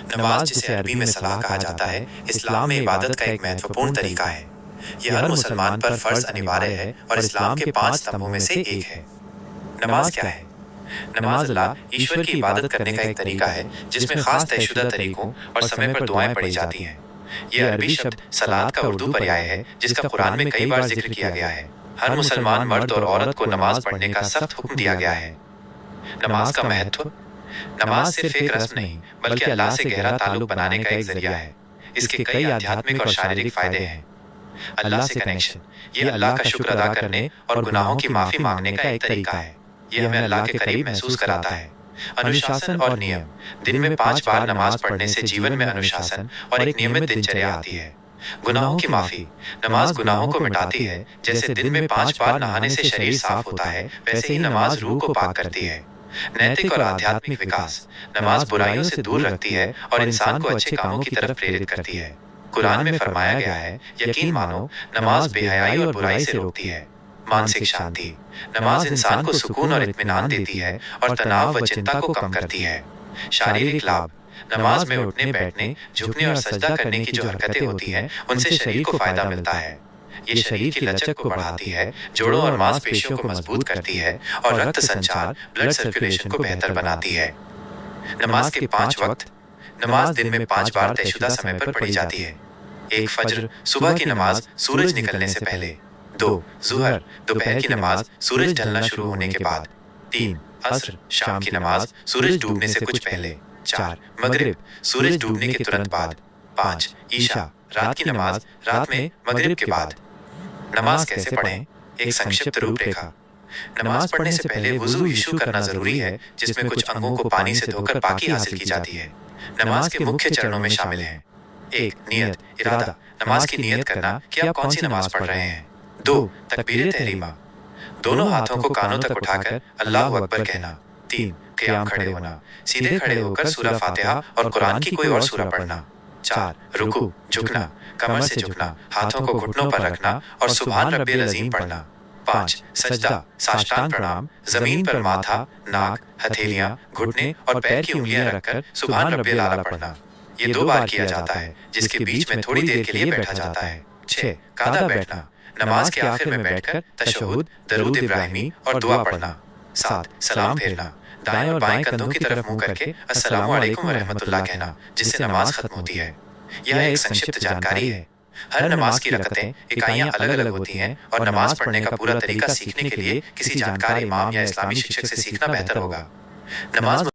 नमाज, जिसे अरबी में सलाह कहा जाता है, इस्लाम में इबादत का एक महत्वपूर्ण तरीका है। यह हर मुसलमान पर फ़र्ज़ अनिवार्य है और इस्लाम के 5 स्तंभों में से एक है। नमाज क्या है? नमाज अल्लाह ईश्वर की इबादत करने का एक तरीका है जिसमें ख़ास तयशुदा तरीकों और समय पर दुआएं पढ़ी जाती हैं। यह अरबी शब्द सलात का उर्दू पर्याय है जिसका कुरान में कई बार जिक्र किया गया है। हर मुसलमान मर्द और औरत को नमाज पढ़ने का सख्त हुक्म दिया गया है। नमाज का महत्व। नमाज सिर्फ एक रस्म नहीं बल्कि अल्लाह से गहरा ताल्लुक बनाने का एक जरिया है। इसके कई आध्यात्मिक और शारीरिक फायदे हैं। अल्लाह से कनेक्शन। ये अल्लाह का शुक्र अदा करने और गुनाहों की माफ़ी मांगने का एक तरीका है। यह हमें अल्लाह के करीब महसूस कराता है। अनुशासन और नियम। दिन में 5 बार नमाज पढ़ने से जीवन में अनुशासन और एक नियमित दिनचर्या आती है। गुनाहों की माफ़ी। नमाज गुनाहों को मिटाती है। जैसे दिन में 5 बार नहाने से शरीर साफ होता है, वैसे ही नमाज रूह को पाक करती है। नैतिक और आध्यात्मिक विकास। नमाज बुराइयों से दूर रखती है और इंसान को अच्छे कामों की तरफ प्रेरित करती है। कुरान में फरमाया गया है, यकीन मानो नमाज बेहयाई और बुराई से रोकती है। मानसिक शांति। नमाज इंसान को सुकून और इत्मीनान देती है और तनाव व चिंता को कम करती है। शारीरिक लाभ। नमाज में उठने, बैठने, झुकने और सजदा करने की जो हरकतें होती हैं, उनसे शरीर को फायदा मिलता है। ये शरीर की लचक को बढ़ाती है, जोड़ों और मांसपेशियों को मजबूत करती है और रक्त संचार, ब्लड सर्कुलेशन को बेहतर बनाती है। नमाज के 5 वक्त। नमाज दिन में 5 बार तयशुदा समय पर पढ़ी जाती है। 1 फज्र, सुबह की नमाज सूरज निकलने से पहले। 2 ज़ुहर, दोपहर की नमाज सूरज ढलना शुरू होने के बाद। 3 असर, शाम की नमाज सूरज डूबने से कुछ पहले। 4 मगरिब, सूरज डूबने के तुरंत बाद। 5 ईशा, रात की नमाज रात में मगरिब के बाद। नमाज कैसे पढ़ें? एक संक्षिप्त रूपरेखा। नमाज पढ़ने से पहले वुज़ू इशू करना जरूरी है, जिसमें कुछ अंगों को पानी से धोकर पाकी हासिल की जाती है। नमाज के मुख्य चरणों में शामिल हैं। 1 नियत, इरादा। नमाज की नियत करना कि आप कौन सी नमाज पढ़ रहे हैं। 2 तकबीर तहरीमा। दोनों हाथों को कानों तक उठाकर अल्लाहु अकबर कहना। 3 क़याम, खड़े होना। सीधे खड़े होकर सूरह फातिहा और कुरान की कोई और सूरह पढ़ना। 4 रुकू, झुकना, कमर से झुकना, हाथों को घुटनों पर रखना और सुभान रब्बियल अज़ीम पढ़ना। 5 सजदा, साष्टांग प्रणाम, जमीन पर माथा, नाक, हथेलियां, घुटने और पैर की उंगलियां रखकर सुभान रब्बियल आला पढ़ना। ये 2 बार किया जाता है, जिसके बीच में थोड़ी देर के लिए बैठा जाता है। 6 कादा बैठना। नमाज के आखिर में बैठकर तशहुद, दरूद इब्राहिमी और दुआ पढ़ना। 7 सलाम फेरना। दाएं और बाएं कंधों की तरफ मुंह करके अस्सलामु अलैकुम व रहमतुल्लाह कहना, जिससे नमाज खत्म होती है। यह एक संक्षिप्त जानकारी है। हर नमाज की रकतें, इकाइयां अलग अलग होती हैं और नमाज पढ़ने का पूरा तरीका सीखने के लिए किसी जानकार इमाम या इस्लामी शिक्षक से सीखना बेहतर होगा। नमाज